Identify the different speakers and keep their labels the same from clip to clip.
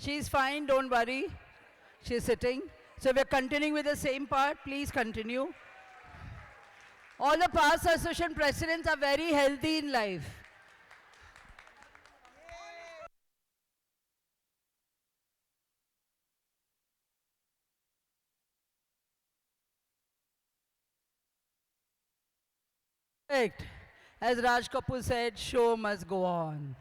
Speaker 1: She's fine, don't worry. She's sitting. So we're continuing with the same part. Please continue. All the past association presidents are very healthy in life. Correct. As Raj Kapoor said, show must go on.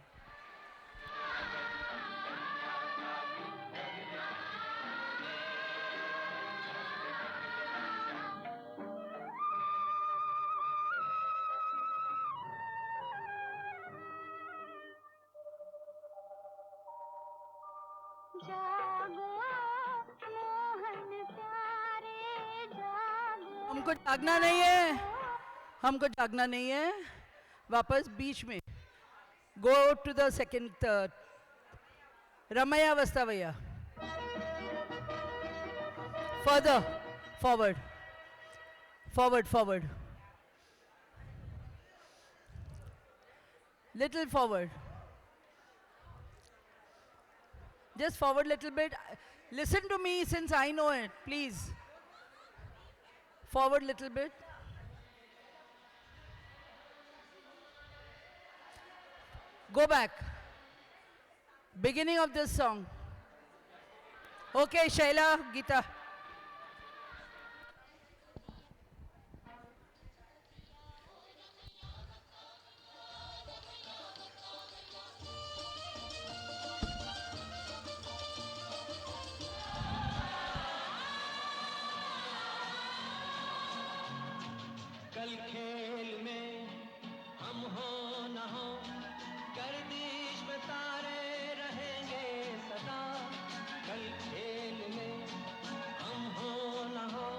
Speaker 2: जागो मोहन प्यारे जागो
Speaker 1: हमको जागना नहीं है. हमको जागना नहीं है. वापस बीच में. Go to the second, Ramaya Vastavaya. Further. Forward. Forward, forward. Little forward. Just forward little bit. Listen to me since I know it, please. Forward little bit. Go back. Beginning of this song. Okay, Shaila, Geeta.
Speaker 3: कल खेल में हम हो न हो गर्दिश में तारे रहेंगे सदा कल खेल में हम हो न हो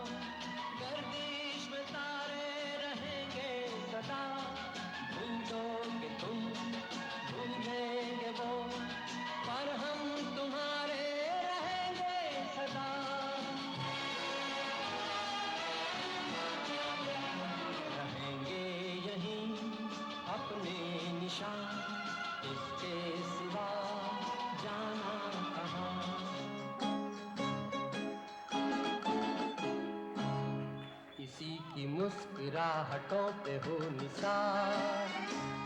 Speaker 3: गर्दिश में तारे रहेंगे सदा भूलोगे तुम भूलेंगे वो पर हम तुम्हारे रहेंगे सदा रहेंगे यहीं अपने निशान इसके सिवा जाना कहाँ किसी की मुस्कुराहटों पे हो निसार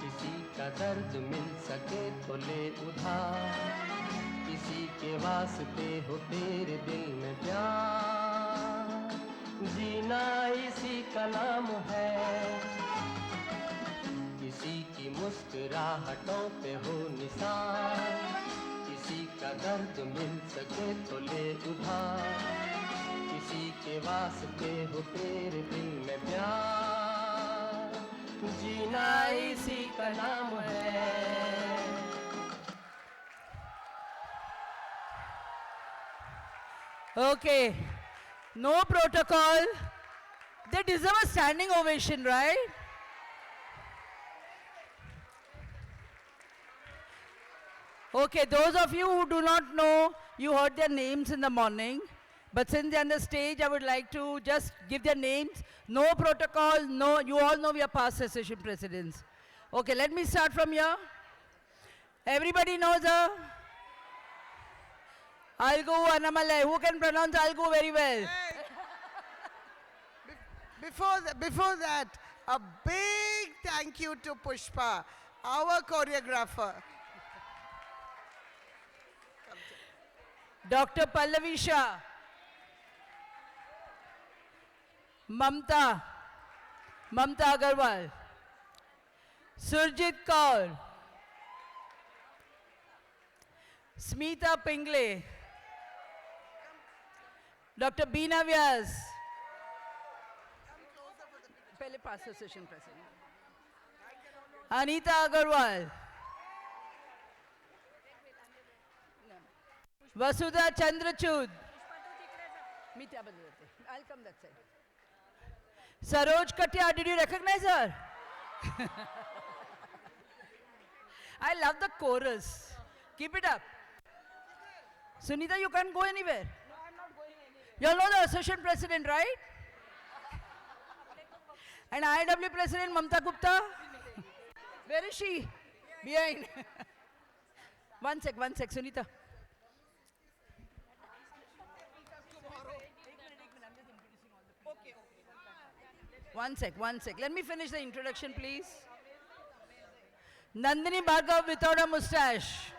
Speaker 3: किसी का दर्द मिल सके तो ले उधार किसी के वास्ते हो तेरे दिल में प्यार जीना इसी का नाम है किसी की मुस्कुराहटों पे हो निसार किसी का दर्द मिल सके तो ले उधार किसी के वास्ते हो तेरे दिल में प्यार जीना इसी का नाम है
Speaker 1: Okay. No protocol. They deserve a standing ovation, right? Okay, those of you who do not know, you heard their names in the morning. But since they're on the stage, I would like to just give their names. No protocol, no, you all know we are past association presidents. Okay, let me start from here. Everybody knows her? Algu Annamalai. Who can pronounce Algu very well?
Speaker 4: Before that, a big thank you to Pushpa, our choreographer.
Speaker 1: Dr. Pallavi Shah. Mamta Agarwal. Surjit Kaur. Smita Pingle. Dr. Beena Vyas. पहले पास association president Anita Agarwal वसुधा चंद्रचूड मीठा बदल देते I'll come that side Saroj Katia did you recognize her I love the chorus keep it up Sunita you can't go anywhere no I'm not going anywhere you all know the association president right And IW President Mamta Gupta? Where is she? Behind. One sec, Sunita. One sec. Let me finish the introduction, please. Nandini Bhargav without a mustache.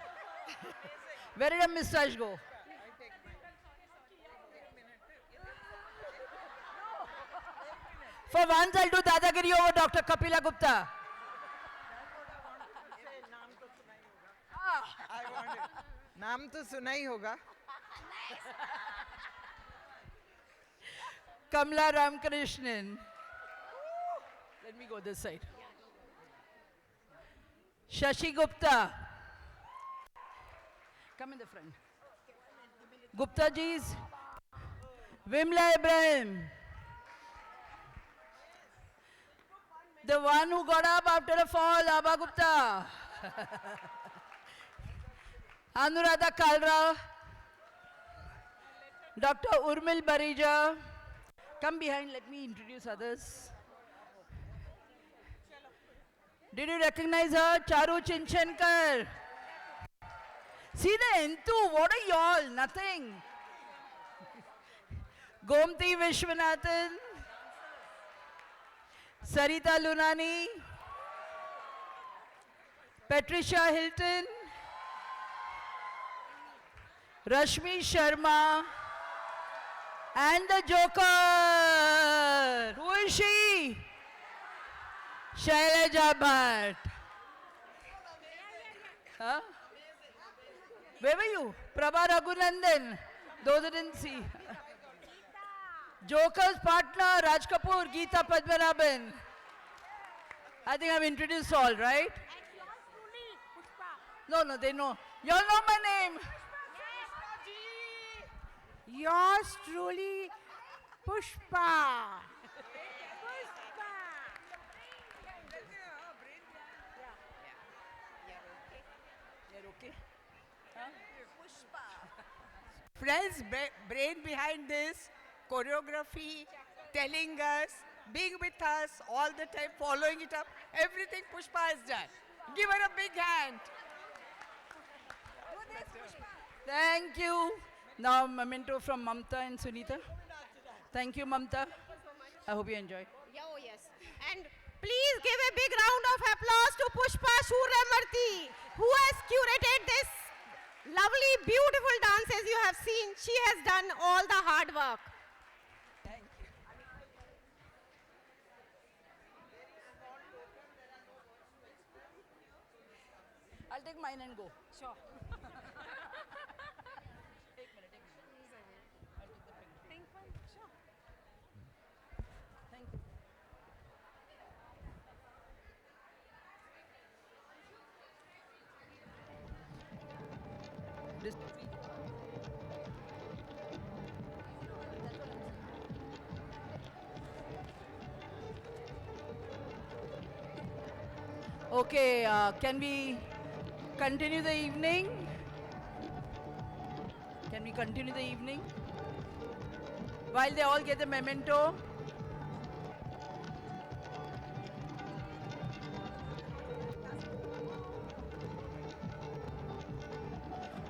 Speaker 1: Where did a mustache go? For once, I'll do Dadagiri over Dr. Kapila Gupta.
Speaker 4: नाम तो सुना ही होगा.
Speaker 1: Kamla Ramkrishnan. Let me go this side. Shashi Gupta. Come in the front. Gupta ji's. Vimla Ibrahim. The one who got up after a fall, Abha Gupta. Anuradha Kalra. Dr. Urmil Barija. Come behind, let me introduce others. Did you recognize her? Charu Chinchankar. See the Entu, what are y'all? Nothing. Gomti Vishwanathan. Sarita Lunani. Patricia Hilton. Rashmi Sharma. And the Joker. Who is she? Shailaja Bhatt. Huh? Where were you? Prabha Raghunandan. Those who didn't see. Joker's partner, Raj Kapoor, Geeta Padmanabhan. I think I've introduced all, right? No, they know. You all know my name.
Speaker 5: Yours truly, Pushpa.
Speaker 1: You're okay?
Speaker 5: Friends, brain behind this, choreography, telling us, being with us all the time, following it up, everything Pushpa has done. Give her a big hand.
Speaker 1: Thank you. Now, memento from Mamta and Sunita. Thank you, Mamta. I hope you enjoy.
Speaker 6: Yeah, oh yes. And please give a big round of applause to Pushpa Shuramarti, who has curated this lovely, beautiful dances you have seen. She has done all the hard work.
Speaker 1: Thank you. I'll take mine and go.
Speaker 6: Sure.
Speaker 1: Thank you. This Okay, can we continue the evening? Can we continue the evening? While they all get the memento.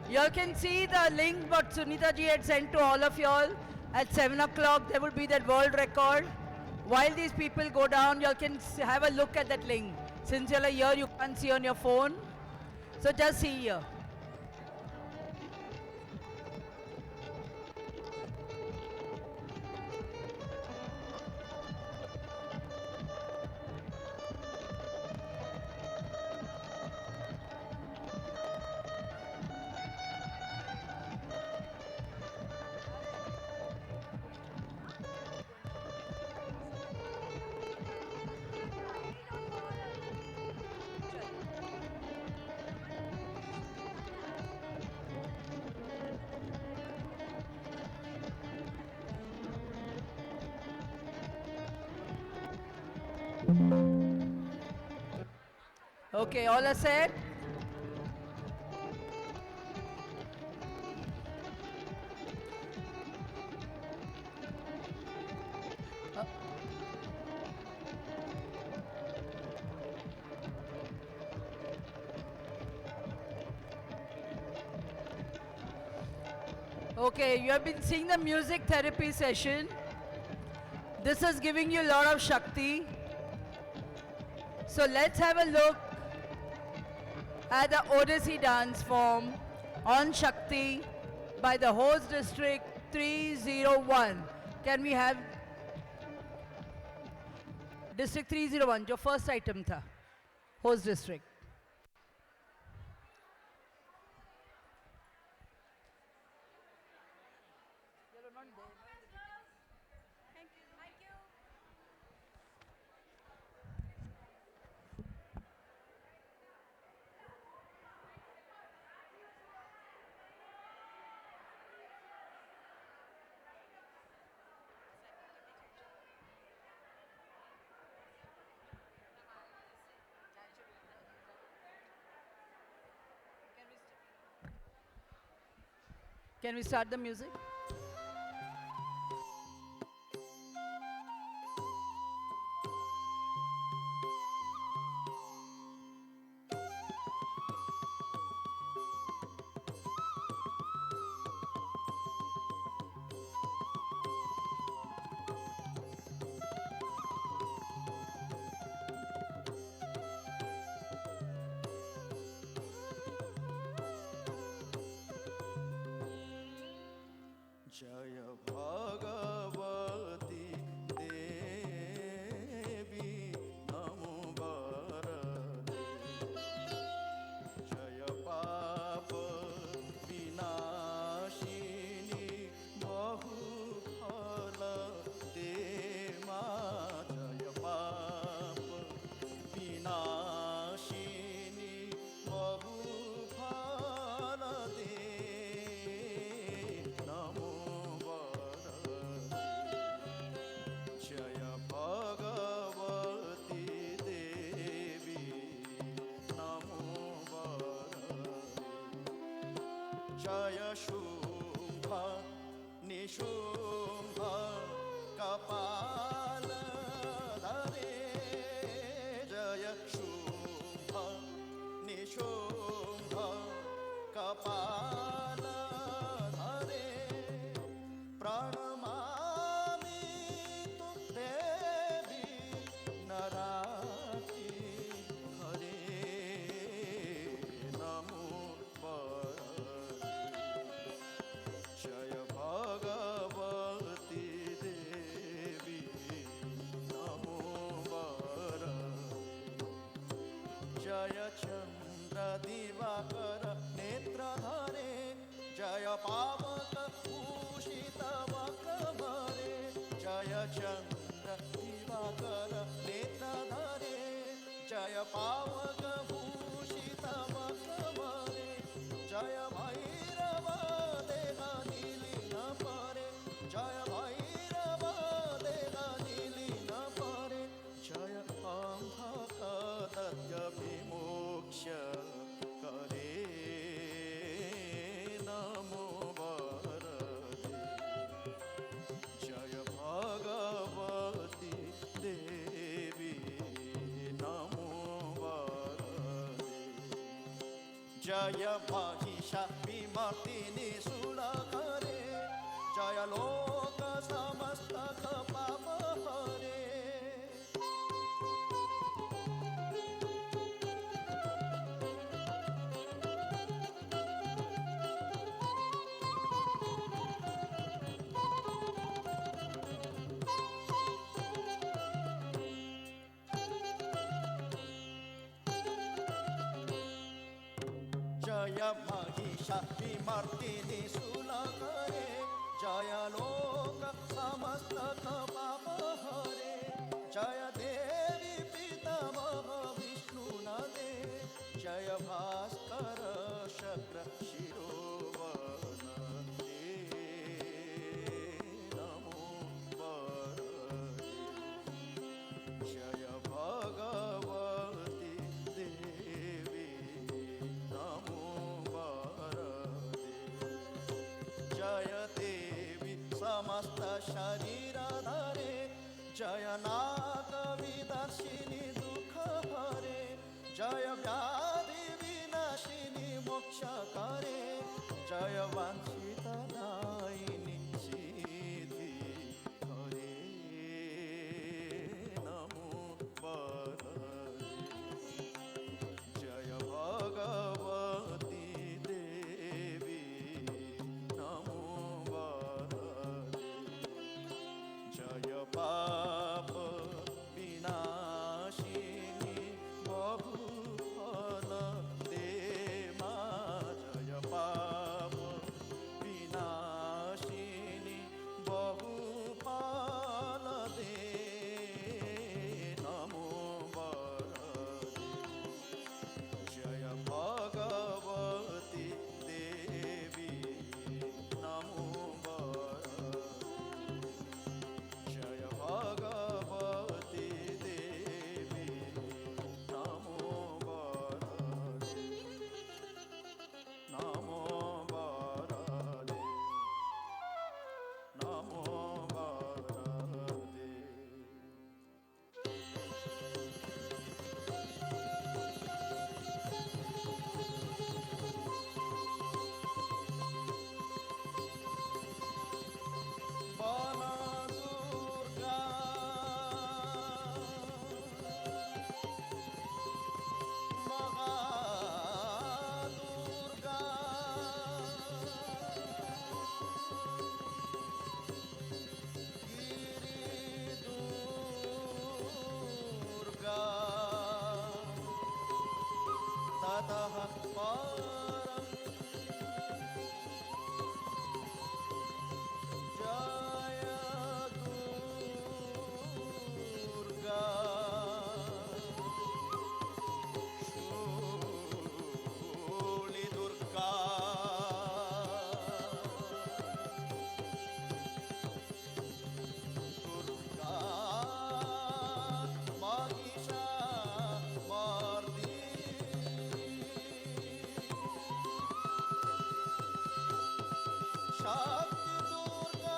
Speaker 1: Y'all can see the link what Sunita ji had sent to all of y'all. At 7 o'clock, there will be that world record. While these people go down, y'all can have a look at that link. Since y'all are here, you can't see on your phone. So just see here. Okay, all are set? Okay, you have been seeing the music therapy session. This is giving you a lot of Shakti. So let's have a look at the Odissi dance form on Shakti by the host district 301. Can we have district 301, जो first item था, host district. Can we start the music?
Speaker 7: जय भगवती देवी नमो वरदे जय पाप विनाशिनी बहु फल दे मां जय पाप विनाशिनी बहु फल दे नमो जय भगवती देवी नमो जय शुंभ निशुंभ कपाल धरे जय शुंभ निशुंभ कपाल धरे प्रणमामि तु देवी नराति हरे नमो वरदे जय भगवती देवी नमो वरदे जय चंद्र दिवाकर नेत्रधरे जय पावक भूषित वकमरे जय चंद्र दिवाकर नेत्रधरे जय पावक भूषित वकमरे जय भैरव देह नीलिन परे जय भैरव देह नीलिन परे जय अंधक दत्य विमोक्ष करे नमो वरदे जय भगवती देवी नमो वरदे जय महिषाविमर्दिनी शूलकरे जय लोक समस्त पाप हरे जय महिषाविमर्दिनी शूलकरे जय लोक समस्त पाप हरे जय देवी पितामह विष्णुनदे जय भास्कर शक्र शिरोवन नमो वरदे जय भगवती देवी नमो वरदे जय देवी समस्त शरीर धरे जय नाग विदर्शिनी दुख हरे जय व्याधि विनाशिनी मोक्ष करे जय वांछित दायिनी सिद्धि हरे शक्ति दुर्गा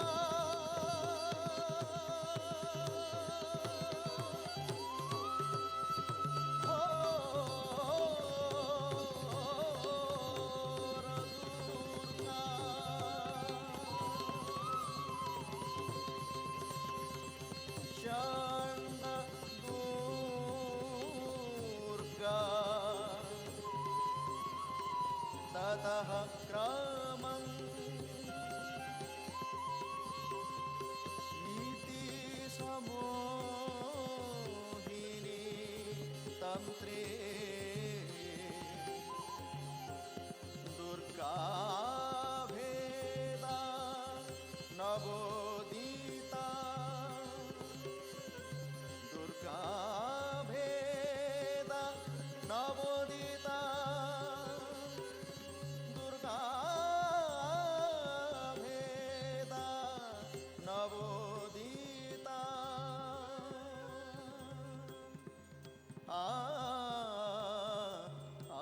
Speaker 7: घोर दुर्गा चंड दुर्गा ततः क्रमं इति समोहिनी तन्त्रे दुर्गा भेदा नवोदिता दुर्गा भेदा नवोदिता दुर्गा भेदा नवोदिता आ आ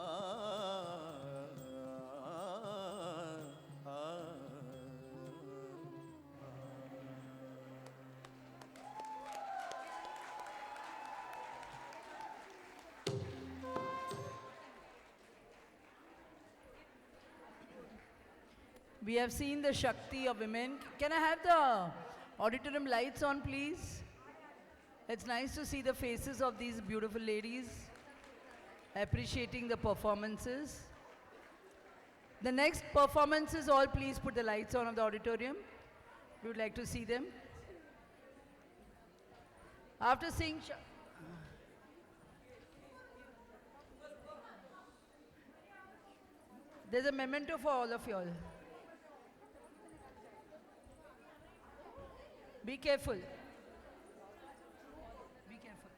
Speaker 1: We have seen the Shakti of women. Can I have the auditorium lights on, please? It's nice to see the faces of these beautiful ladies appreciating the performances. The next performances, all please put the lights on of the auditorium. We would like to see them. After seeing there's a memento for all of you all. Be careful. Be careful.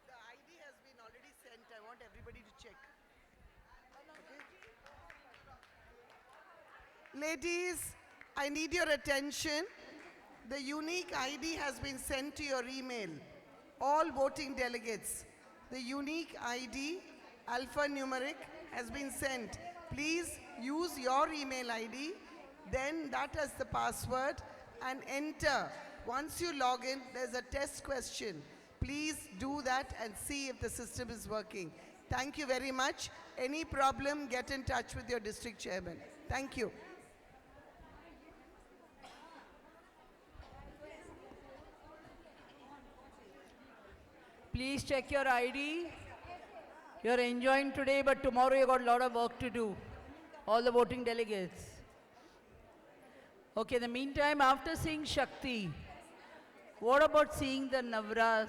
Speaker 4: The ID has been already sent. I want everybody to check. Ladies, I need your attention. The unique ID has been sent to your email. All voting delegates. The unique ID, alphanumeric, has been sent. Please use your email ID, then that as the password, and enter. Once you log in, there's a test question. Please do that and see if the system is working. Thank you very much. Any problem, get in touch with your district chairman. Thank you.
Speaker 1: Please check your ID. You're enjoying today, but tomorrow you got a lot of work to do. All the voting delegates. Okay, in the meantime, after seeing Shakti, what about seeing the Navras,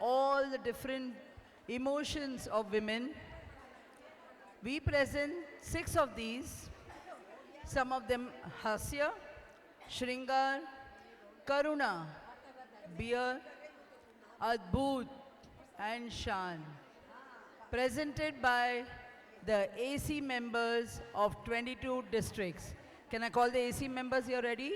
Speaker 1: all the different emotions of women? We present 6 of these. Some of them Hasya, Shringar, Karuna, Beer, Adbhut and Shan, presented by the AC members of 22 districts. Can I call the AC members here ready?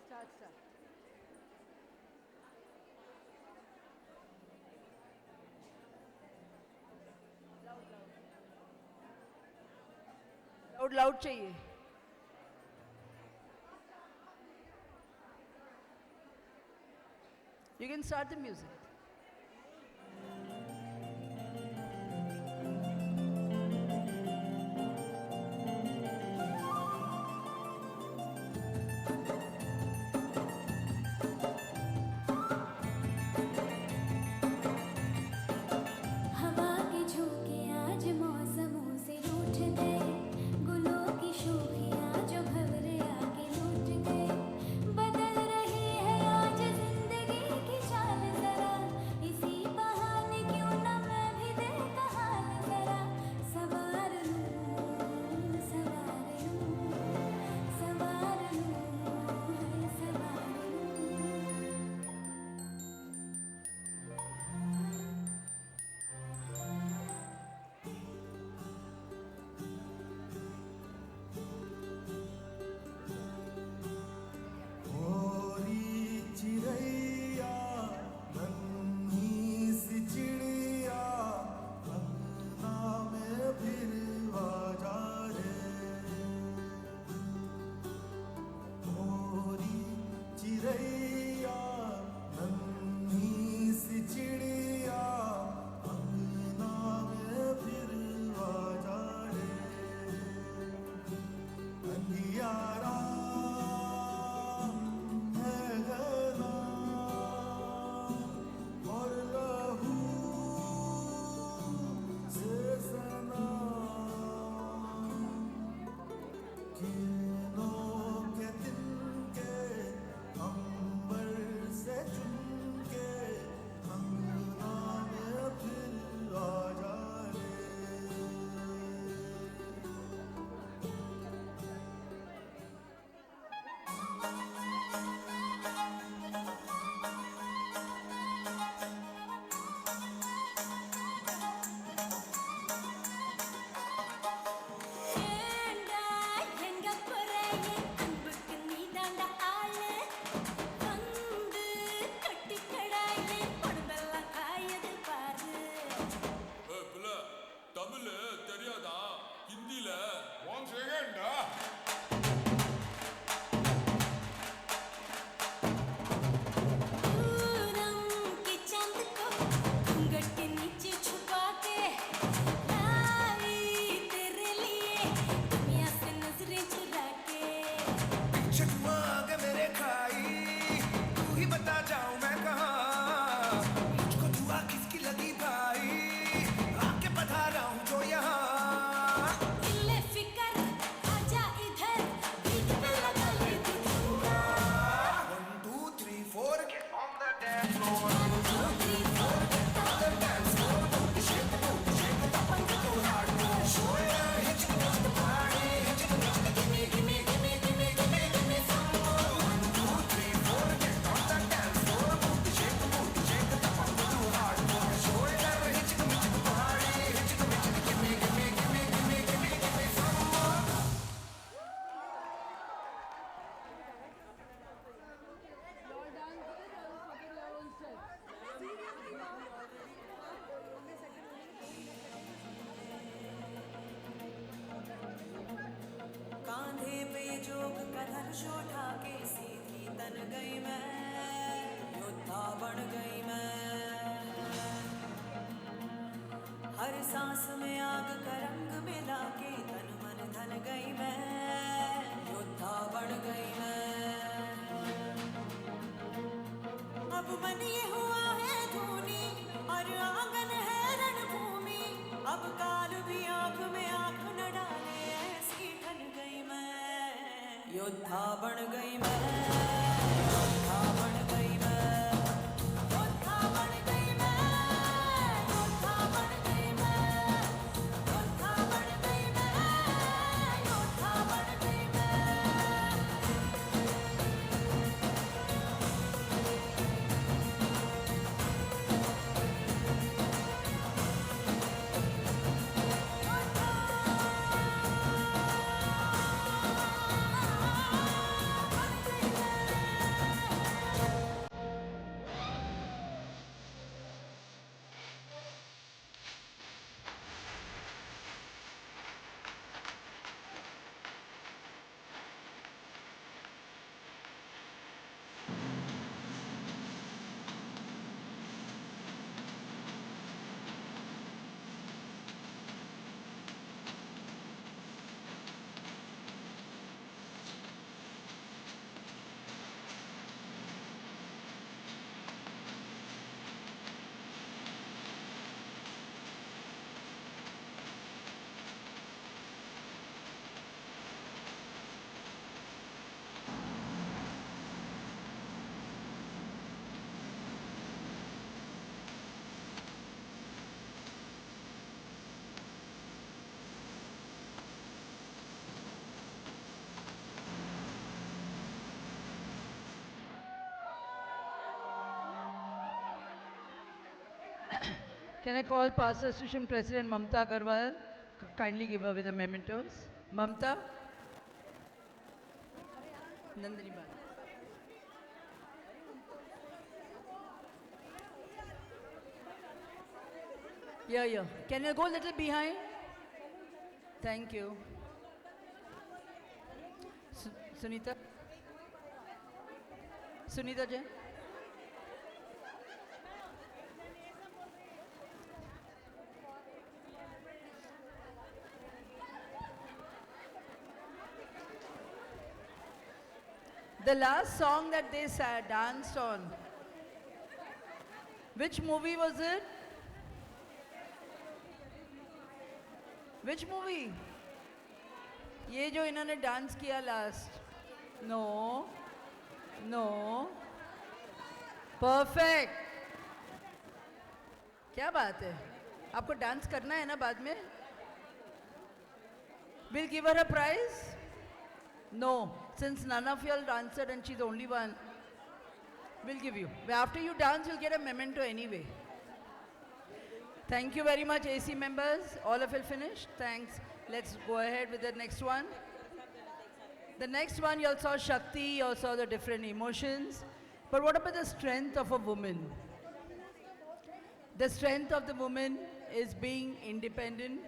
Speaker 1: Start. Loud चाहिए You can start the music.
Speaker 2: हवा के झोंके आज मौसमों से रूठ गए, गुलों की शोखियाँ जो भंवरे आके लूट गए। बदल रही है आज जिंदगी की चाल जरा, इसी बहाने क्यों न मैं भी देखा हाल जरा। सवार लूं, सवार लूं, सवार लूं, सवार लूं।
Speaker 7: होरी चिड़ैया नन्ही सी चिड़िया अंगना में फिर आ जा रे। होरी चिड़ैया नन्ही सी चिड़िया अंगना में फिर आ जा रे। अंधियारा है घना और लहू से सना, किरणों के तिनके अंबर से चुनके अंगना में फिर आ जा रे।
Speaker 2: ஏண்டா எங்க போறே அன்புக்கு நீதாண்டா ஆளு, வந்து கட்டிக்கடாயே உடம்பெல்லாம் காயது பாரு.
Speaker 8: புள்ள தமிழ் தெரியாதா ஹிந்தில
Speaker 2: पूरम के चांद को घूंघट के नीचे छुपा के लाई तेरे लिए दुनिया से नजरें चुरा के।
Speaker 9: छुआ के मेरे खाई तू ही बता जाऊं मैं कहाँ, मुझको दुआ किसकी लगी भाई आके बता रहा हूँ जो यहाँ।
Speaker 2: दिल फिकर आजा इधर, बीट पे लगा ले तू ठुमका।
Speaker 9: 1 2 3 4 get on the dance floor.
Speaker 2: 1 2 3 4 get on the dance floor.
Speaker 9: Shake the booty, shake it up and go hardcore. Shoulder, hit you with the party, hit you with the gimme, gimme, gimme, gimme, gimme, gimme some more. 1 2 3 4 get on the dance floor. Shake it up and go hardcore. Shoulder, hit you with the party, hit you with the gimme, gimme, gimme, gimme, gimme, gimme some more.
Speaker 10: कांधे पे जोग का धनुष उठा के सीधी तन गई मैं, योद्धा बन गई मैं। हर सांस में आग का रंग मिला के तन मन धन गई मैं, योद्धा बन गई मैं। अब मन ये हुआ है धूनी और आंगन है रणभूमि, अब काल भी आंख में आंख न डाले ऐसी ठन गई मैं, योद्धा बन गई मैं, योद्धा बन गई मैं, योद्धा बन गई मैं, योद्धा बन गई मैं, योद्धा बन गई मैं, योद्धा बन गई मैं।
Speaker 1: Can I call Past Association President Mamta Agarwal? Kindly give her with the mementos. Mamta? Nandini Bal. Yeah. Can you go a little behind? Thank you. Sunita? Sunita Jain? The last song that they danced on, which movie was it? Which movie? ये जो इन्होंने dance किया last. No. Perfect. क्या बात है? आपको dance करना है ना बाद में? We'll give her a prize? No, since none of you all answered and she's the only one, we'll give you. After you dance, you'll get a memento anyway. Thank you very much, AC members. All of you finished? Thanks. Let's go ahead with the next one. The next one, you all saw Shakti, you all saw the different emotions. But what about the strength of a woman? The strength of the woman is being independent,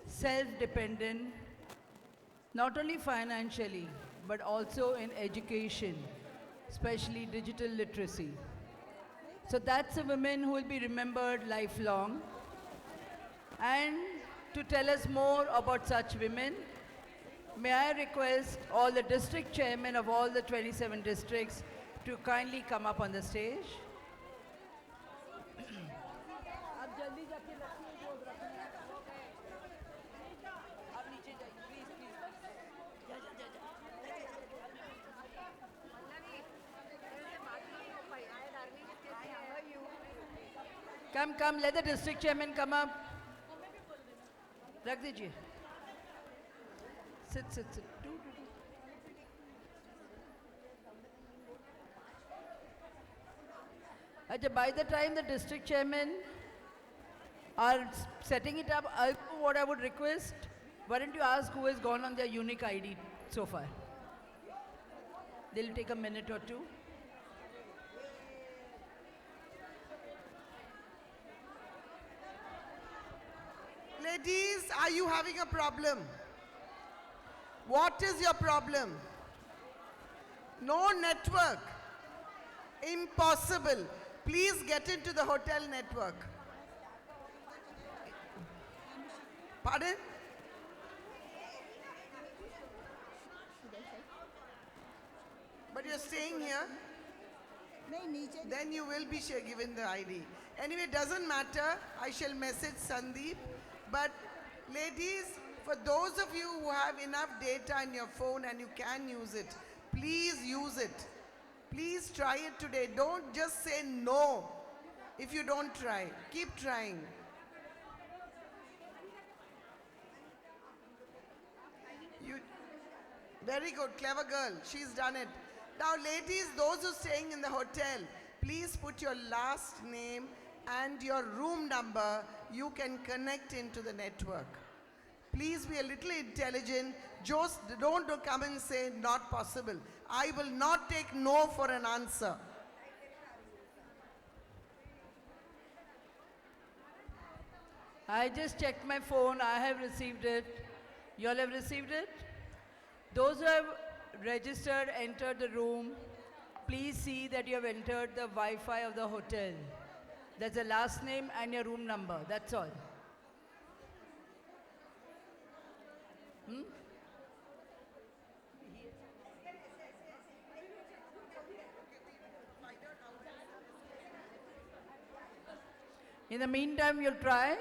Speaker 1: self-dependent, not only financially, but also in education, especially digital literacy. So that's a woman who will be remembered lifelong. And to tell us more about such women, may I request all the district chairmen of all the 27 districts to kindly come up on the stage. Come, let the district chairman come up. रख दीजिए. Sit. Do. Ajay, by the time the district chairmen are setting it up, what I would request, why don't you ask who has gone on their unique ID so far? They'll take a minute or two.
Speaker 4: Ladies, are you having a problem? What is your problem? No network. Impossible. Please get into the hotel network. Pardon? But you're staying here? Then you will be given the ID. Anyway, it doesn't matter. I shall message Sandeep. But ladies, for those of you who have enough data on your phone and you can use it, please use it. Please try it today. Don't just say no if you don't try. Keep trying. Very good, clever girl. She's done it. Now, ladies, those who are staying in the hotel, please put your last name and your room number. You can connect into the network. Please be a little intelligent. Just don't come and say not possible. I will not take no for an answer.
Speaker 1: I just checked my phone. I have received it. You all have received it? Those who have registered, entered the room, please see that you have entered the Wi-Fi of the hotel. That's the last name and your room number. That's all. In the meantime, you'll try,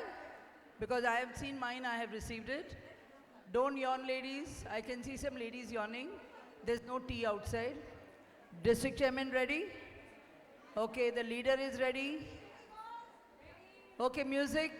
Speaker 1: because I have seen mine, I have received it. Don't yawn, ladies. I can see some ladies yawning. There's no tea outside. District chairman ready? Okay, the leader is ready. Okay, music.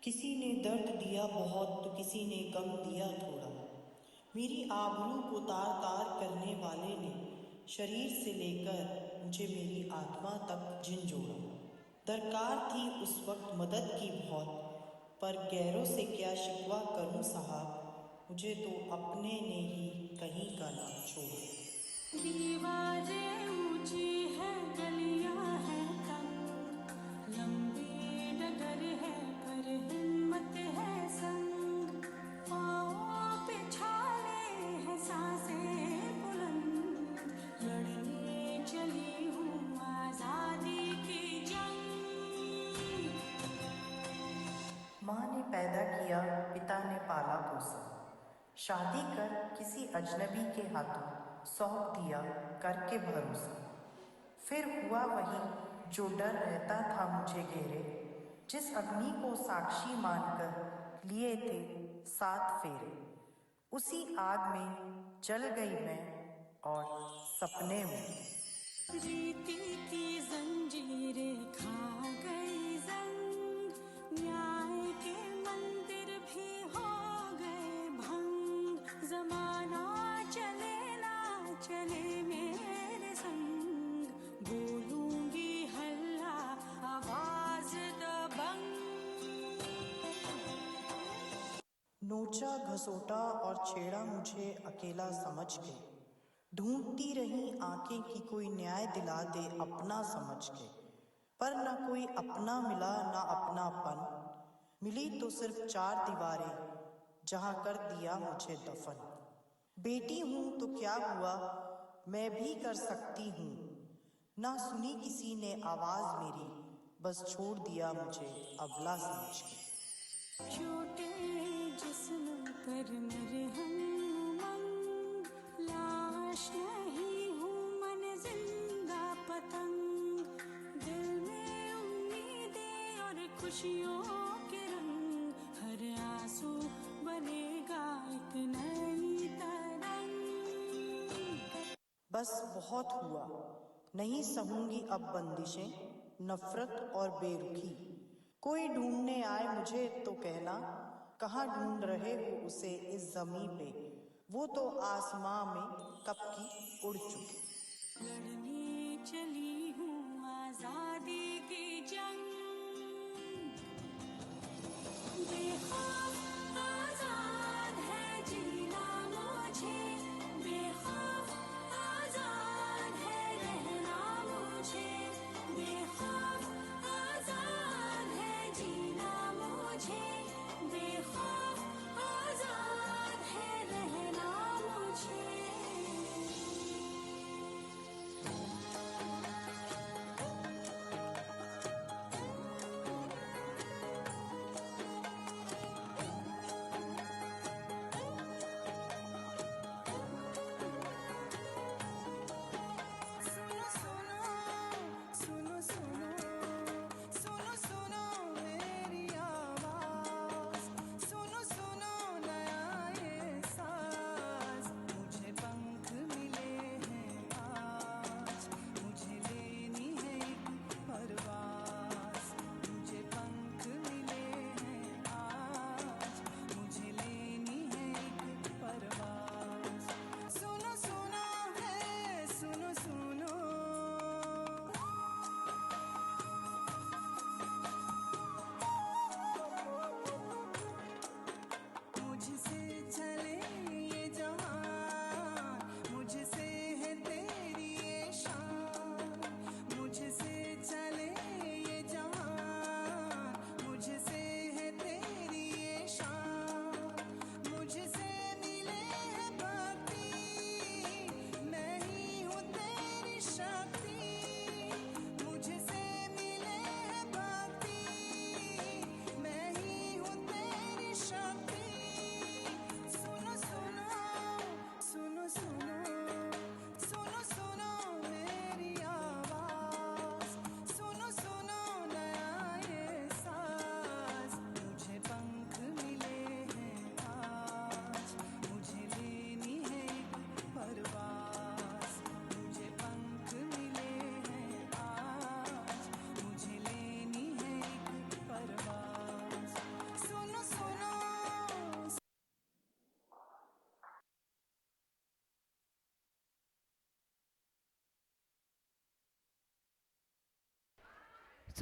Speaker 11: किसी ने दर्द दिया बहुत तो किसी ने गम दिया थोड़ा। मेरी आबरू को तार तार करने वाले ने शरीर से लेकर मुझे मेरी आत्मा तक झिंझोड़ा। दरकार थी उस वक्त मदद की बहुत, पर गैरों से क्या शिकवा करूं साहब, मुझे तो अपने ने ही कहीं का ना छोड़ा।
Speaker 10: दीवारें ऊंची है, गलियां हैं तंग, लंबी डगर है पर हिम्मत है संग, पाँवों पे छाले हैं सांसें बुलंद, लड़ने चली हूँ आजादी की जंग।
Speaker 11: माँ ने पैदा किया, पिता ने पाला पोसा, शादी कर किसी अजनबी के हाथों सौंप दिया करके भरोसा। फिर हुआ वही जो डर रहता था मुझे घेरे, जिस अग्नि को साक्षी मानकर लिए थे 7 फेरे। उसी आग में जल गई मैं और सपने में।
Speaker 10: रीति की जंजीरें खा गई जंग, न्याय के मंदिर भी हो गए भंग, जमाना चले ना चले मेरे संग, बोलूंगी हल्ला आवाज दबंग।
Speaker 11: नोचा घसोटा और छेड़ा मुझे अकेला समझ के, ढूंढती रही आंखें कि कोई न्याय दिला दे अपना समझ के, पर न कोई अपना मिला न अपनापन, मिली तो सिर्फ 4 दीवारें जहां कर दिया मुझे दफन। बेटी हूं तो क्या हुआ, मैं भी कर सकती हूँ, ना सुनी किसी ने आवाज मेरी, बस छोड़ दिया मुझे अबला समझ के।
Speaker 10: छोटे जिस्म पर मरहम उमंग, लाश नहीं हूँ मन जिंदा पतंग, दिल में उम्मीदें और खुशियों के रंग, हर आंसू बनेगा एक नई तरंग।
Speaker 11: बस बहुत हुआ, नहीं सहूंगी अब बंदिशें, नफरत और बेरुखी। कोई ढूंढने आए मुझे तो कहना, कहाँ ढूंढ रहे हो उसे इस जमीन पे, वो तो आसमां में कब की उड़ चुकी।
Speaker 10: लड़ने चली हूँ आजादी की जंग, बेखौफ आजाद है जीना मुझे, बेखौफ आजाद है रहना मुझे, बेखौफ आजाद है जीना मुझे, बेखौफ आजाद है रहना मुझे।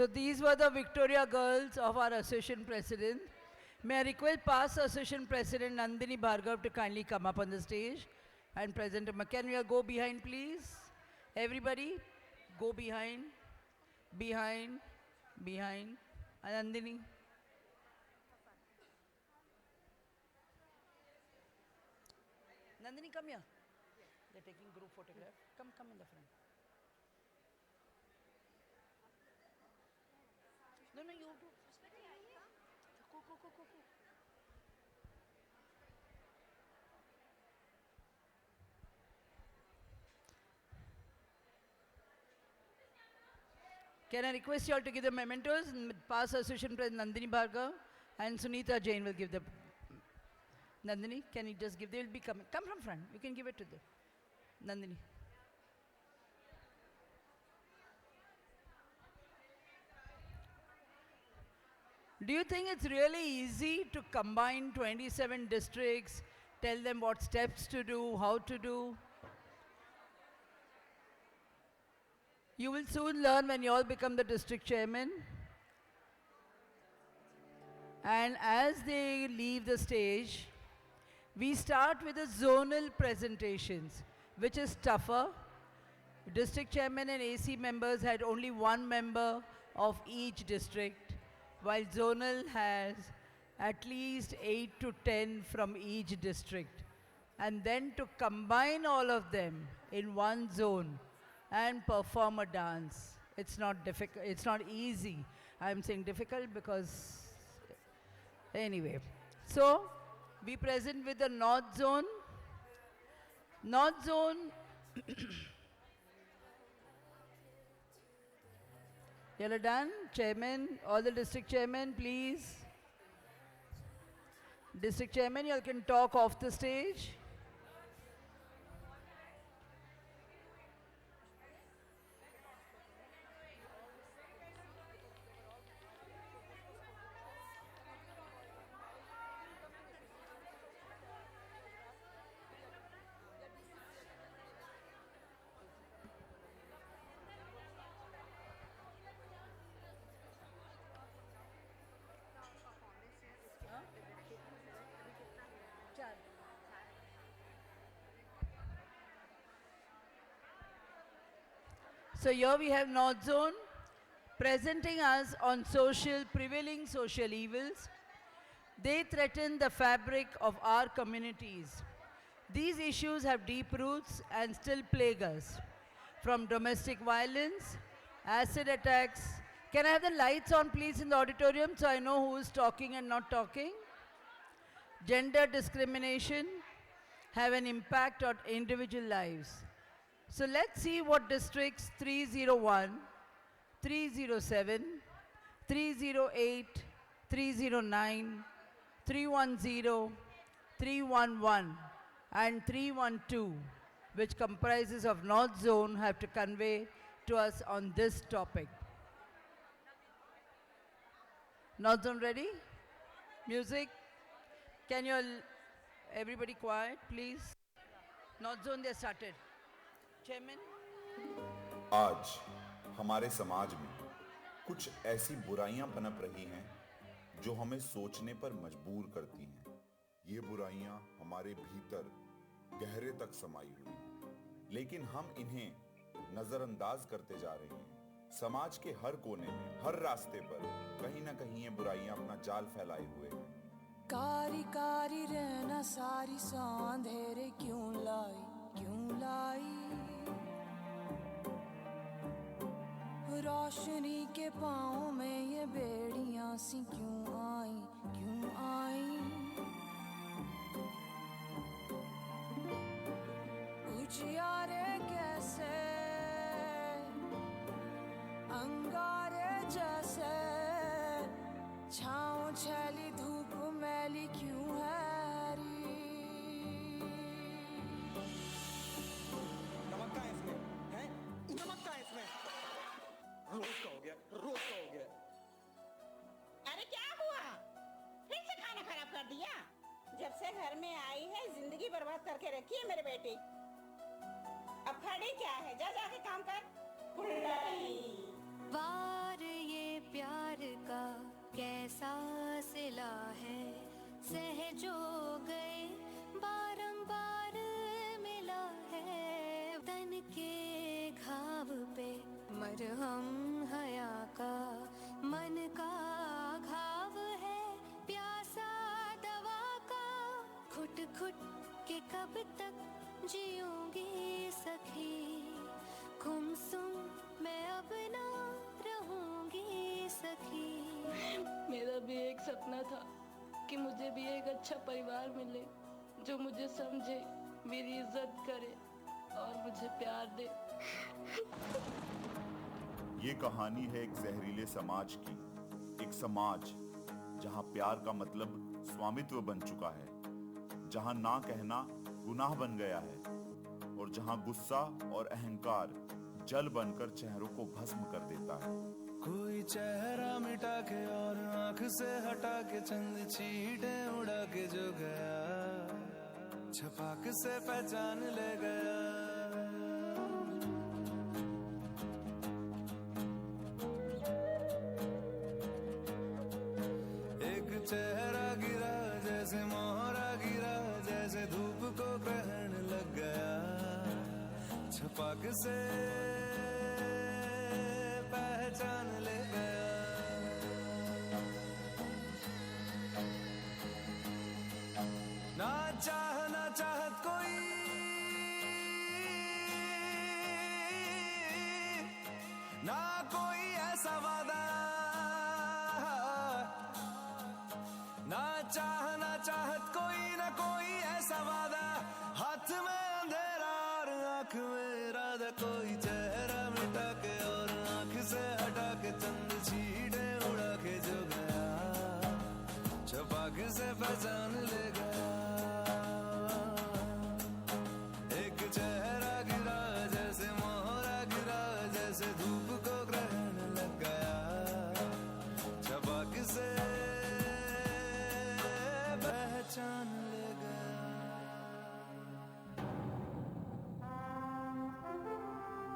Speaker 1: So these were the Victoria girls of our association president. May I request past association president Nandini Bhargav to kindly come up on the stage and present him. Can we all go behind, please? Everybody, go behind, behind, behind. And Nandini. Nandini, come here. They're taking group photograph. Come in the front. No, you do. Go. Can I request you all to give the mementos? Past Association President Nandini Bhargav and Sunita Jain will give the... Nandini, can you just give? They will be coming. Come from front. You can give it to them. Nandini. Do you think it's really easy to combine 27 districts, tell them what steps to do, how to do? You will soon learn when you all become the district chairman. And as they leave the stage, we start with the zonal presentations, which is tougher. District chairman and AC members had only one member of each district, while zonal has at least 8 to 10 from each district. And then to combine all of them in one zone and perform a dance, it's not difficult, it's not easy. I'm saying difficult because, anyway. So, we present with the North Zone. North Zone, you all done? Chairman, all the district chairmen, please. District chairman, you all can talk off the stage. So here we have North Zone presenting us on prevailing social evils. They threaten the fabric of our communities. These issues have deep roots and still plague us. From domestic violence, acid attacks. Can I have the lights on please in the auditorium so I know who is talking and not talking? Gender discrimination have an impact on individual lives. So let's see what districts 301, 307, 308, 309, 310, 311 and 312, which comprises of North Zone, have to convey to us on this topic. North Zone ready? Music? Can you all, everybody quiet please? North Zone, they started. Chairman?
Speaker 12: आज हमारे समाज में कुछ ऐसी बुराइयां पनप रही हैं जो हमें सोचने पर मजबूर करती हैं। ये बुराइयां हमारे भीतर गहरे तक समाई हुई हैं, लेकिन हम इन्हें नजरअंदाज करते जा रहे हैं। समाज के हर कोने में, हर रास्ते पर कहीं ना कहीं ये बुराइयां अपना जाल फैलाए हुए हैं।
Speaker 10: कारी कारी रहना सारी सांधेरे क्यों लाई रोशनी के पाँव में ये बेड़ियां सी क्यों आई उजियारे कैसे अंगारे जैसे छाँव छैली धूप मैली क्यों है री
Speaker 9: नमक का इसमें है, नमक का इसमें रोज का हो गया।
Speaker 13: अरे क्या हुआ? फिर से खाना खराब कर दिया? जब से घर में आई है जिंदगी बर्बाद करके रखी है मेरे बेटे। अब खड़ी क्या है? जा जाके काम कर।
Speaker 2: वार ये प्यार का कैसा सिला है, सहजो गए बारंबार मिला है, तन के घाव पे मरहम हया का, मन का घाव है प्यासा दवा का, घुट घुट के कब तक जीऊंगी सखी, गुमसुम मैं अब ना रहूंगी सखी।
Speaker 14: मेरा भी एक सपना था कि मुझे भी एक अच्छा परिवार मिले जो मुझे समझे, मेरी इज्जत करे और मुझे प्यार दे।
Speaker 12: ये कहानी है एक जहरीले समाज की, एक समाज जहां प्यार का मतलब स्वामित्व बन चुका है, जहां ना कहना गुनाह बन गया है और जहां गुस्सा और अहंकार जल बनकर चेहरों को भस्म कर देता है।
Speaker 7: कोई चेहरा मिटा के और आंख से हटा के चंद चीटे उड़ा के जो गया, छपाक से पहचान ले गया। एक चेहरा गिरा जैसे मोहरा गिरा, जैसे धूप को ग्रहण लग गया, छपाक से पहचान ले गया। ना चाह ना चाहत कोई, ना कोई ऐसा वादा, ना चाह ना चाहत कोई, ना कोई ऐसा वादा, हाथ में अंधेरा और आंख में इरादा। कोई चेहरा मिटा के और आंख से हटा के चंद छींटे उड़ा के जो गया, छपाक से पहचान ले गया। एक चेहरा गिरा जैसे मोहरा गिरा, जैसे धूप को ग्रहण लग गया, छपाक से पहचान ले गया।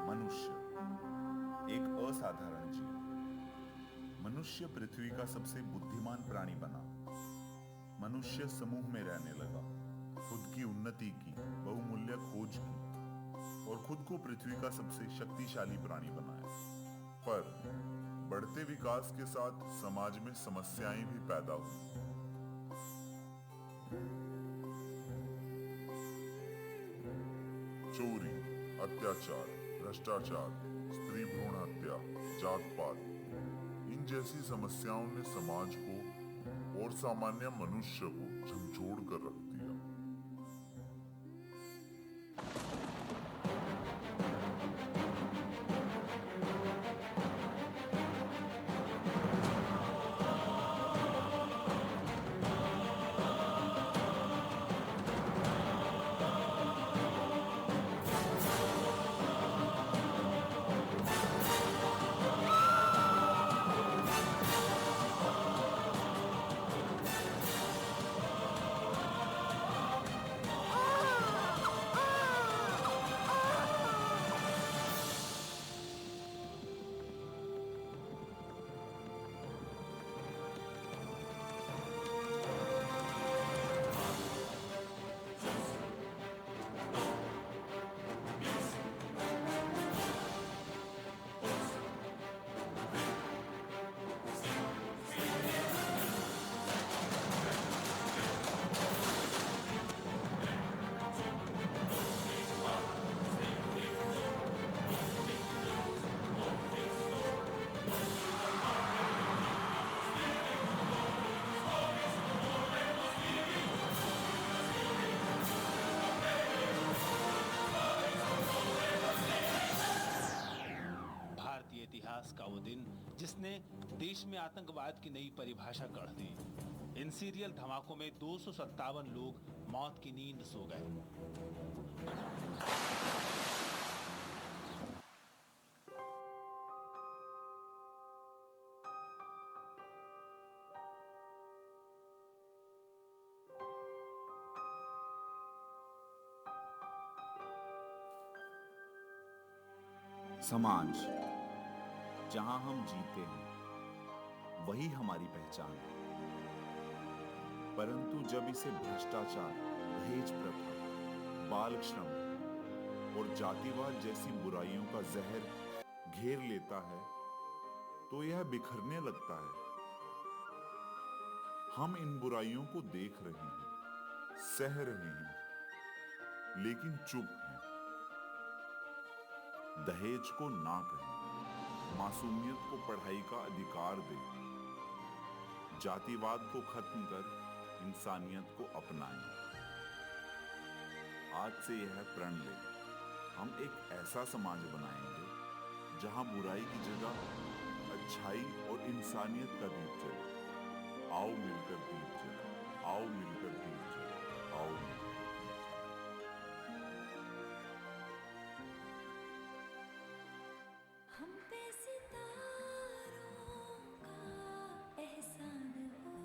Speaker 12: मनुष्य एक असाधारण जीव। मनुष्य पृथ्वी का सबसे बुद्धिमान प्राणी बना। मनुष्य समूह में रहने लगा, खुद की उन्नति की, बहुमूल्य खोज की और खुद को पृथ्वी का सबसे शक्तिशाली प्राणी बनाया। पर बढ़ते विकास के साथ समाज में समस्याएं भी पैदा हुई। चोरी, अत्याचार, भ्रष्टाचार, स्त्री भ्रूण हत्या, जात पात, इन जैसी समस्याओं ने समाज को और सामान्य मनुष्य को झकझोर कर रख दिया।
Speaker 15: इतिहास का वो दिन जिसने देश में आतंकवाद की नई परिभाषा गढ़ दी। इन सीरियल धमाकों में 257 लोग मौत की नींद सो गए।
Speaker 12: समाज जहां हम जीते हैं, वही हमारी पहचान है। परंतु जब इसे भ्रष्टाचार, दहेज प्रथा, बाल श्रम और जातिवाद जैसी बुराइयों का जहर घेर लेता है तो यह बिखरने लगता है। हम इन बुराइयों को देख रहे हैं, सह रहे हैं, लेकिन चुप हैं। दहेज को ना कहें, मासूमियत को पढ़ाई का अधिकार दें, जातिवाद को खत्म कर इंसानियत को अपनाएं। आज से यह प्रण लें, हम एक ऐसा समाज बनाएंगे जहां बुराई की जगह अच्छाई और इंसानियत का दीप जले। आओ मिलकर दीप जलाएं, आओ मिलकर दीप जलाएं, आओ मिलकर।
Speaker 2: हम पे सितारों का एहसान हो,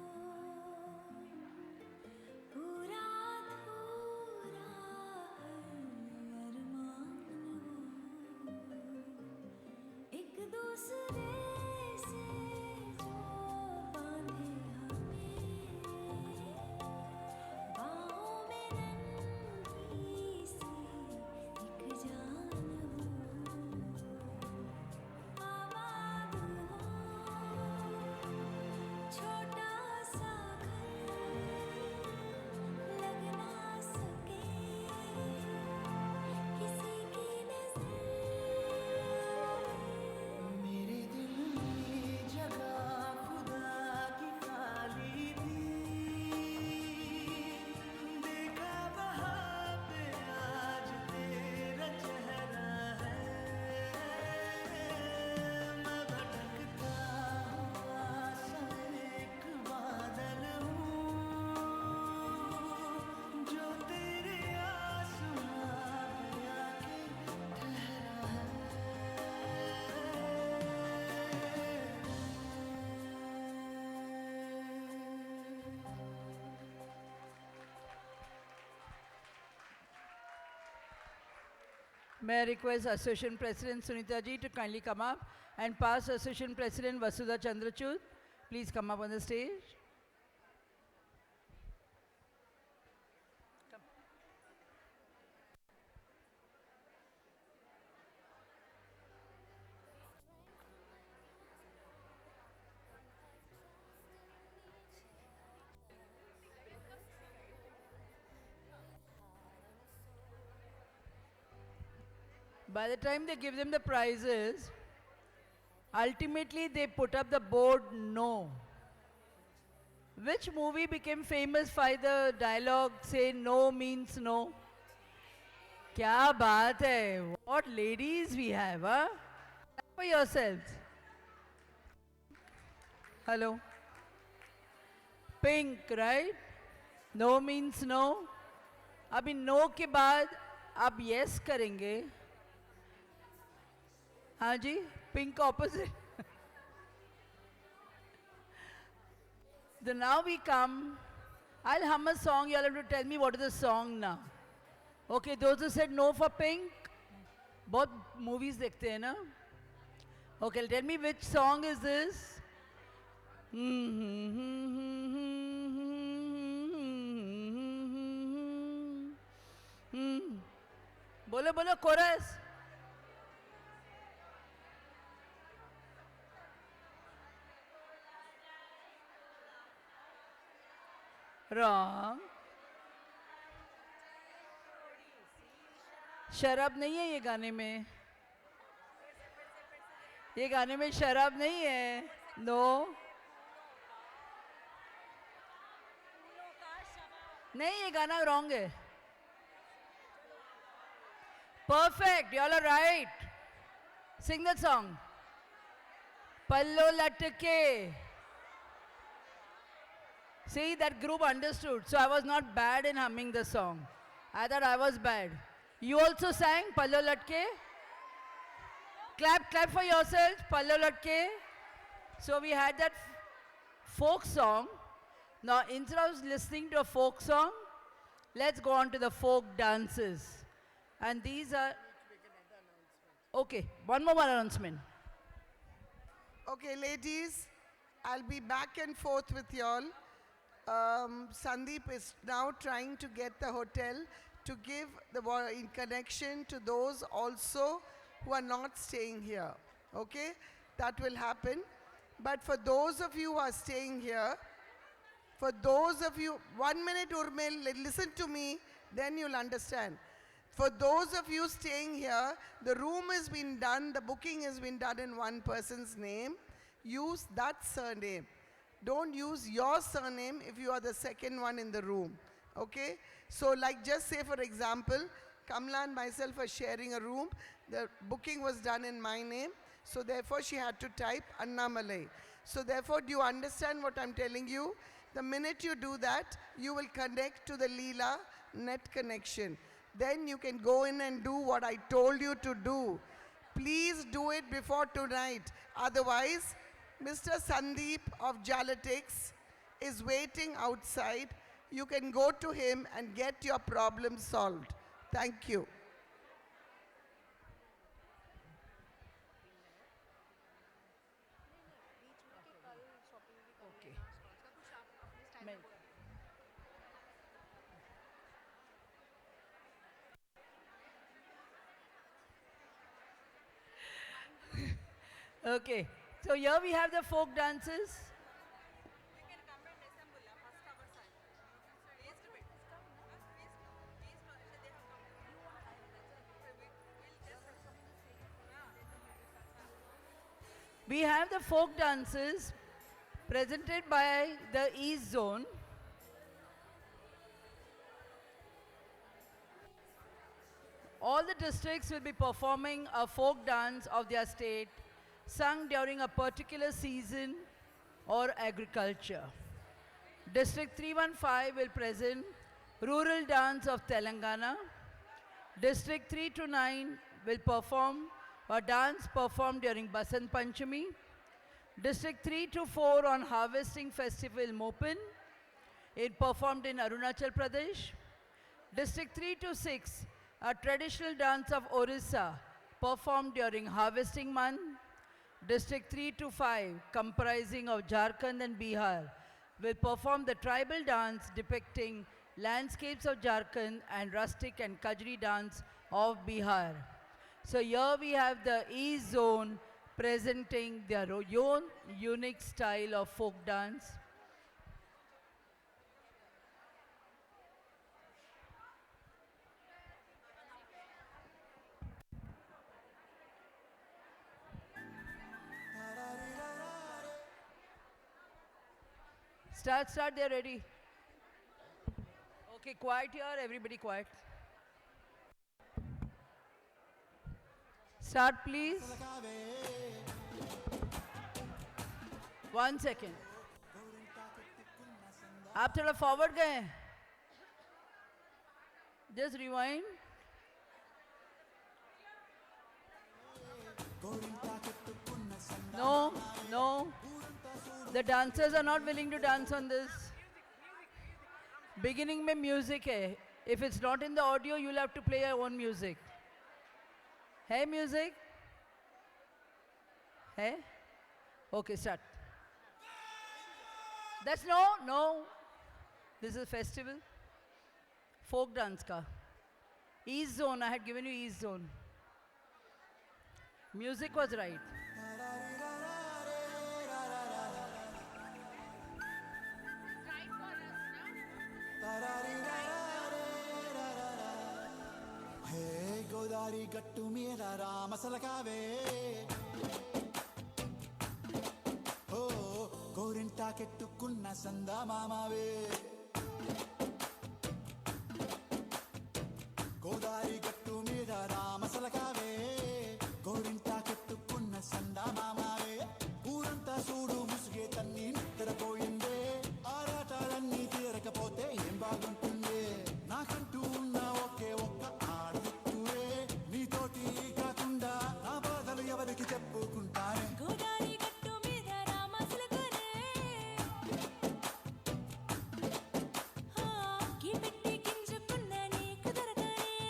Speaker 2: पूरा अधूरा अरमान हो, एक दूसरे से जो बांधे हमें, बाहों में नन्ही सी एक जान हो, आबाद हो छोटा सा घर, लग ना सके किसी की नजर।
Speaker 9: मेरे दिल में जगह खुदा की खाली थी, देखा वहाँ पे आज तेरा चेहरा है। मैं भटकता हुआ सा एक बादल हूँ, जो तेरे आसमां पे आके ठहरा है।
Speaker 1: May I request Association President Sunita ji to kindly come up, and past Association President Vasudha Chandrachud, please come up on the stage. By the time they give them the prizes, ultimately they put up the board no. Which movie became famous by the dialogue say no means no? Kya baat hai? What ladies we have, huh? Clap for yourselves. Hello. Pink, right? No means no. अभी no के बाद आप yes करेंगे. हाँ जी, pink opposite. Then now we come. I'll hum a song. You'll have to tell me what is the song now. Okay, those who said no for pink, बहुत movies देखते हैं ना? Okay, tell me which song is this? बोलो बोलो chorus. Wrong. शराब नहीं है ये गाने में. ये गाने में शराब नहीं है. No. नहीं ये गाना wrong है. Perfect. You all are right. Sing that song. Pallo latke. See, that group understood. So I was not bad in humming the song. I thought I was bad. You also sang Pallo Latke? Clap, clap for yourselves. Pallo Latke. So we had that folk song. Now instead of listening to a folk song, let's go on to the folk dances. And these are... Okay, one more announcement.
Speaker 4: Okay, ladies, I'll be back and forth with y'all. Sandeep is now trying to get the hotel to give the in connection to those also who are not staying here. Okay? That will happen. But for those of you who are staying here, for those of you, 1 minute Urmil, listen to me, then you'll understand. For those of you staying here, the room has been done, the booking has been done in one person's name. Use that surname. Don't use your surname if you are the second one in the room. Okay? So like just say for example, Kamla and myself are sharing a room. The booking was done in my name. So therefore she had to type Annamalai. So therefore, do you understand what I'm telling you? The minute you do that, you will connect to the Leela net connection. Then you can go in and do what I told you to do. Please do it before tonight. Otherwise, Mr. Sandeep of Jalatics is waiting outside. You can go to him and get your problem solved. Thank you.
Speaker 1: Okay, so here we have the folk dances. We have the folk dances presented by the East Zone. All the districts will be performing a folk dance of their state, sung during a particular season or agriculture. District 315 will present Rural Dance of Telangana. District 3 to 9 will perform a dance performed during Basant Panchami. District 3 to 4 on Harvesting Festival Mopin, it performed in Arunachal Pradesh. District 3 to 6, a traditional dance of Orissa, performed during Harvesting Month. District 3 to 5, comprising of Jharkhand and Bihar, will perform the tribal dance depicting landscapes of Jharkhand and rustic and Kajri dance of Bihar. So here we have the East Zone presenting their own unique style of folk dance. Start, they're ready. Okay, quiet here, everybody quiet. Start, please. 1 second. आप थोड़ा forward गए? Just rewind. No, no. The dancers are not willing to dance on this. Beginning में music है. If it's not in the audio, you'll have to play your own music. Hey, music? Hey? Okay, start. That's no. This is a festival. Folk dance ka. East Zone, I had given you East Zone. Music was right.
Speaker 9: Hey, Godari gattu meera ramasalakave. Oh, gorinta kettukunna sanda mamave. Godari gattu meera ramasalakave. Gorinta kettukunna sanda mamave. Uranta sudu musge tanni nittarapoyinde. Aaratalanni తీరకపోతే ఏం బాగుంటుంది నాకంటూ ఉన్న ఒకే ఒక్క ఆడదిక్కువే నీతోటి కాకుండా నా బాధలు ఎవరికి చెప్పుకుంటానే
Speaker 10: గోదారి గట్టు మీద రామసులకనే కి పెట్టి గింజుకున్న నీకు దొరకనే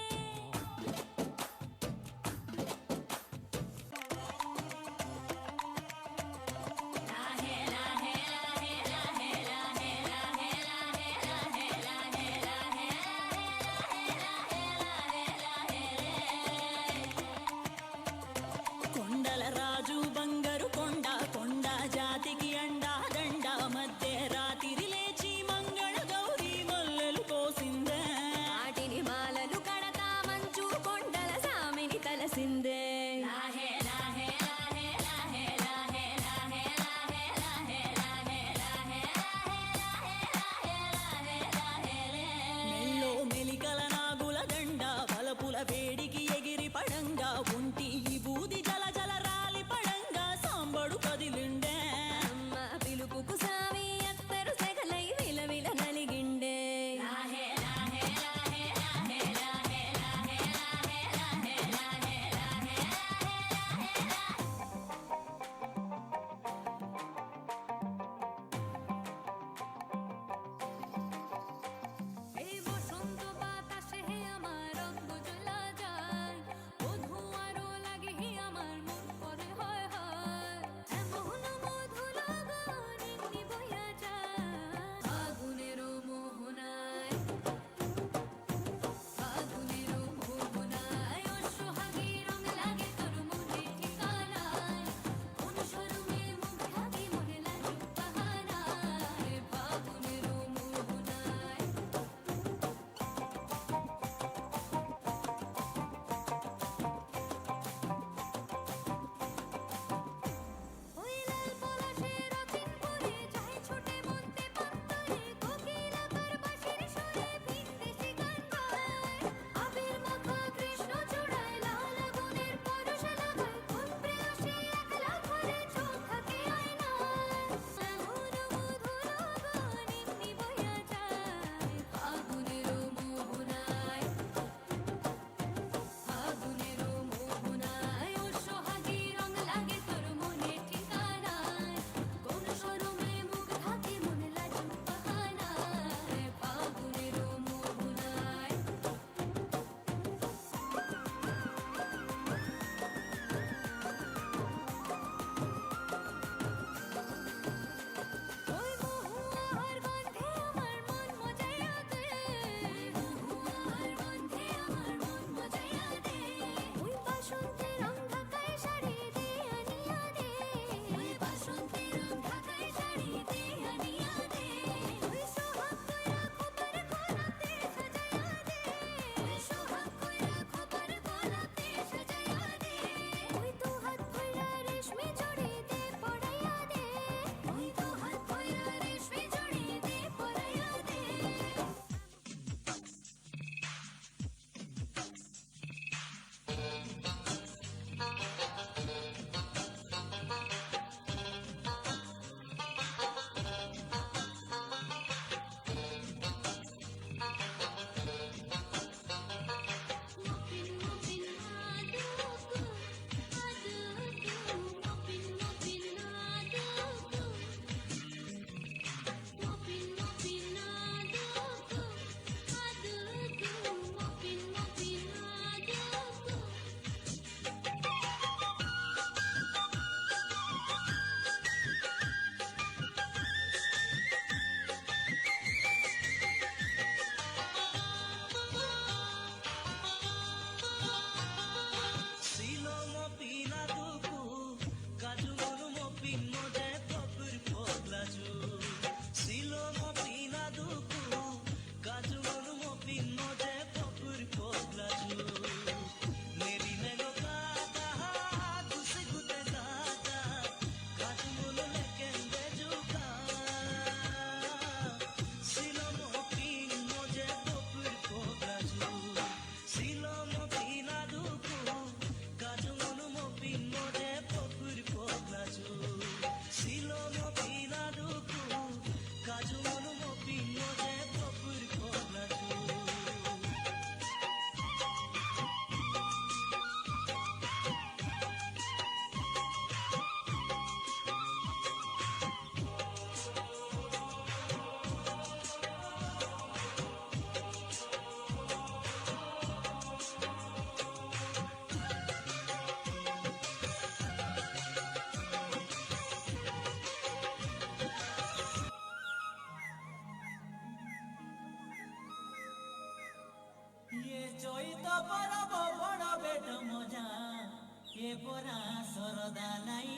Speaker 16: পরা সরদা নাই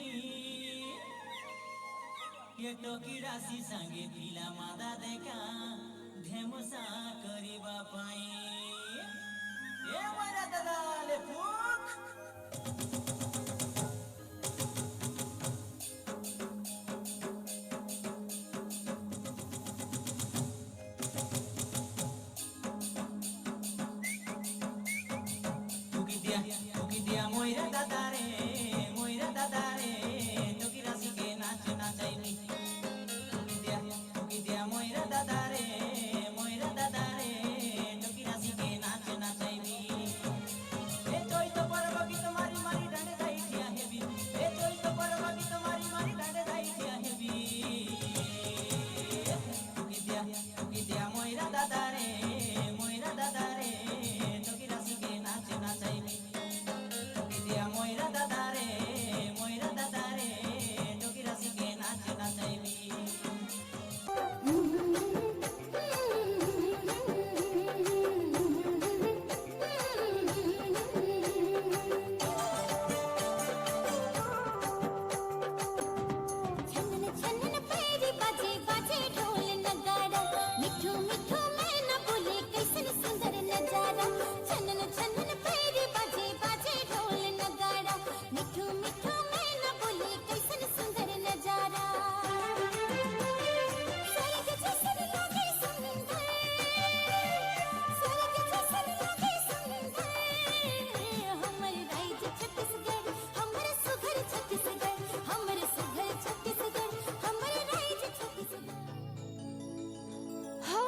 Speaker 16: কেতকি রাশি সাঙ্গে পিলা মাদা দেখা ধেমসা করিবা পাই এ মারা দাদালে ফুক Tuki dia moira dadare Toki rasi ke naach nachai Tuki dia moira dadare Toki rasi ke naach nachai E choi to parva ki tumhari mari dande dai thia hebi E choi to parva ki tumhari mari dande dai thia hebi Tuki dia moira dadare Toki rasi ke naach nachai Dia moira dadare Toki rasi ke naach nachai
Speaker 2: छनन छनन पैरी बाजे बाजे ढोल नगाड़ा मिठू मिठू मैं न बोले कैसन सुंदर नजारा छनन छनन पैरी बाजे बाजे ढोल नगाड़ा मिठू मिठू मैं न बोले कैसन सुंदर नजारा स्वर्ग जैसन लागे सुंदर स्वर्ग जैसन लागे सुंदर हमर राज्य छत्तीसगढ़ हमर सुघर छत्तीसगढ़ हमर सुघर छत्तीसगढ़ हमर राज्य छत्तीसगढ़ हो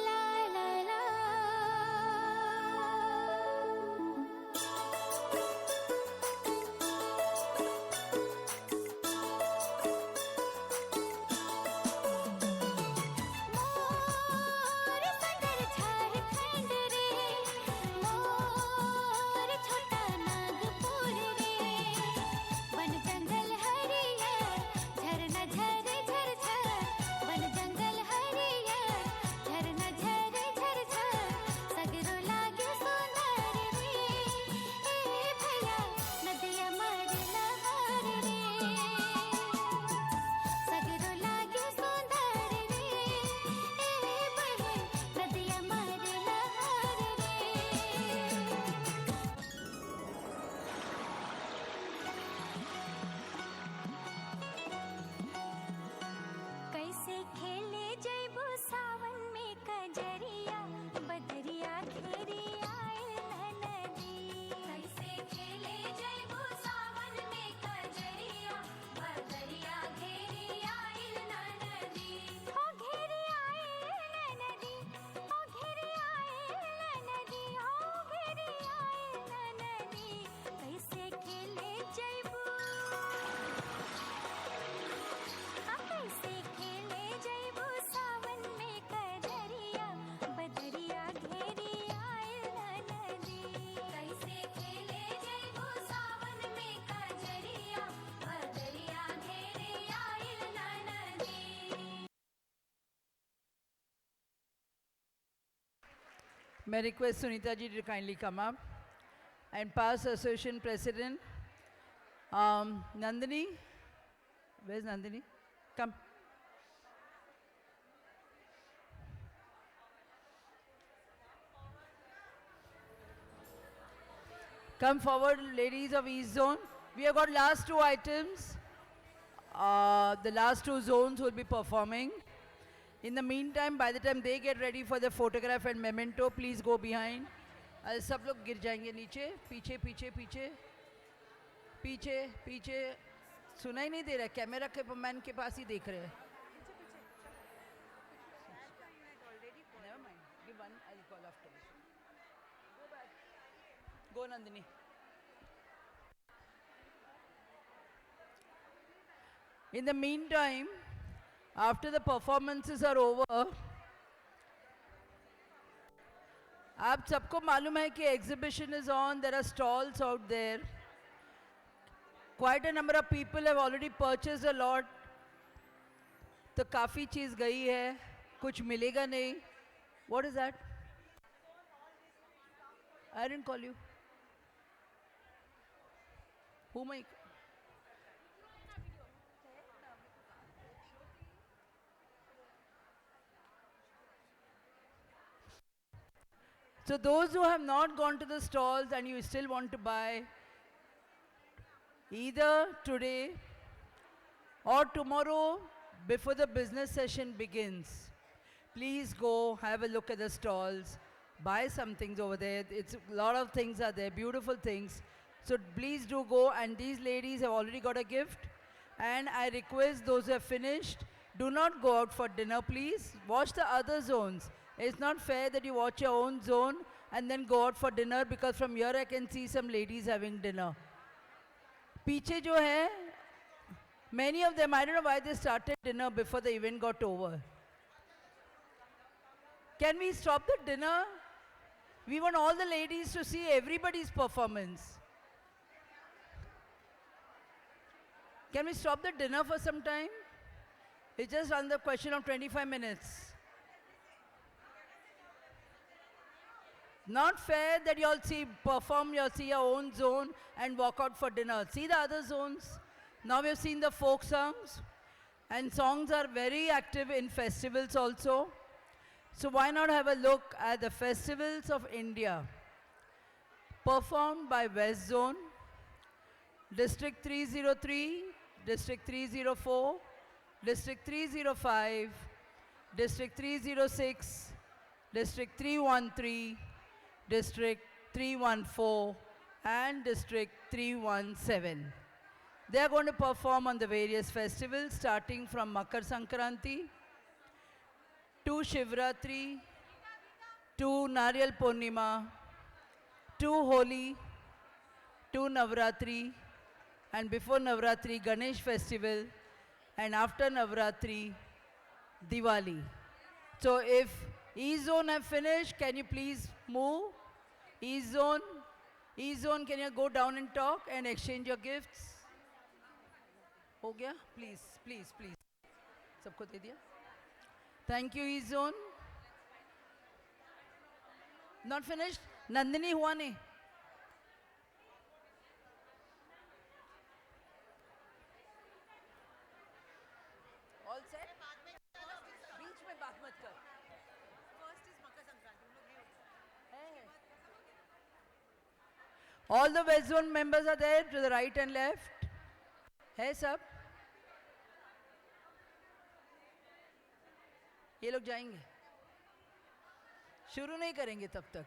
Speaker 2: ला ला ला मोर पंडर झारखंड रे मोर छोटा नागपुर रे वन जंगल हरियर झरना झर झर झर वन जंगल हरियर झरना झर झर झर सगरो लागे सुंदर रे ए भैया नदिया मार लहर रे सगरो लागे सुंदर रे ए बहन नदिया मार लहर रे कैसे खेले जैबो सावन में कजरिया बदरिया घेरी आयल नदी कैसे खेले जैबो सावन में कजरिया बदरिया घेरी आयल नदी ओ घेरी आयल नदी ओ घेरी आयल नदी ओ घेरी आयल नदी कैसे खेले जैबो कैसे खेले जैबो सावन में कजरिया बदरिया घेरी आयल नदी कैसे खेले जैबो सावन में कजरिया बदरिया घेरी आयल नदी
Speaker 1: May I request Sunita ji to kindly come up and past association president Nandini. Where's Nandini? Come. Come forward, ladies of East Zone. We have got last two items. The last two zones will be performing. In the meantime, by the time they get ready for the photograph and memento, please go behind. सब लोग गिर जाएंगे नीचे पीछे पीछे पीछे पीछे पीछे सुनाई नहीं दे रहा कैमरा के मैन के पास ही देख रहे हैं Never mind. Give one, I'll call after this. Go back. Go Nandini. In the meantime, after the performances are over, आप सबको मालूम है कि exhibition is on, there are stalls out there. Quite a number of people have already purchased a lot. तो काफ़ी चीज़ गई है, कुछ मिलेगा नहीं. What is that? I didn't call you. Who am I? So those who have not gone to the stalls and you still want to buy, either today or tomorrow before the business session begins, please go have a look at the stalls, buy some things over there. It's a lot of things are there, beautiful things. So please do go, and these ladies have already got a gift. And I request those who have finished, do not go out for dinner, please. Watch the other zones. It's not fair that you watch your own zone and then go out for dinner, because from here I can see some ladies having dinner. Piche jo hai, many of them, I don't know why they started dinner before the event got over. Can we stop the dinner? We want all the ladies to see everybody's performance. Can we stop the dinner for some time? It's just on the question of 25 minutes. Not fair that you all perform, you all see your own zone and walk out for dinner. See the other zones. Now we've seen the folk songs, and songs are very active in festivals also. So why not have a look at the festivals of India, performed by West Zone, District 303, District 304, District 305, District 306, District 313, District 314, and District 317. They are going to perform on the various festivals, starting from Makar Sankranti to Shivratri, to Nariyal Purnima, to Holi, to Navratri, and before Navratri, Ganesh Festival, and after Navratri, Diwali. So if E-Zone have finished, can you please move? E-Zone, can you go down and talk and exchange your gifts? हो गया? Please, please, please. सबको दे दिया? Thank you, E-Zone. Not finished? Nandini हुआ नहीं? All set? बीच में बात मत कर. Hey. All the West Zone members are there to the right and left. है सब? ये लोग जाएंगे, शुरू नहीं करेंगे तब तक.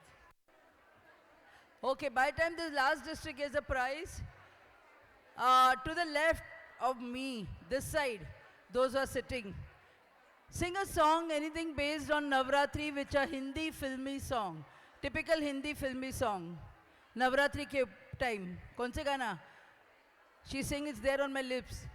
Speaker 1: Okay, by the time this last district gets a prize, to the left of me, this side, those who are sitting, sing a song, anything based on Navratri, which are Hindi filmy song, typical Hindi filmy song. Navratri ke time, kaun se gana? She sings, it's there on my lips.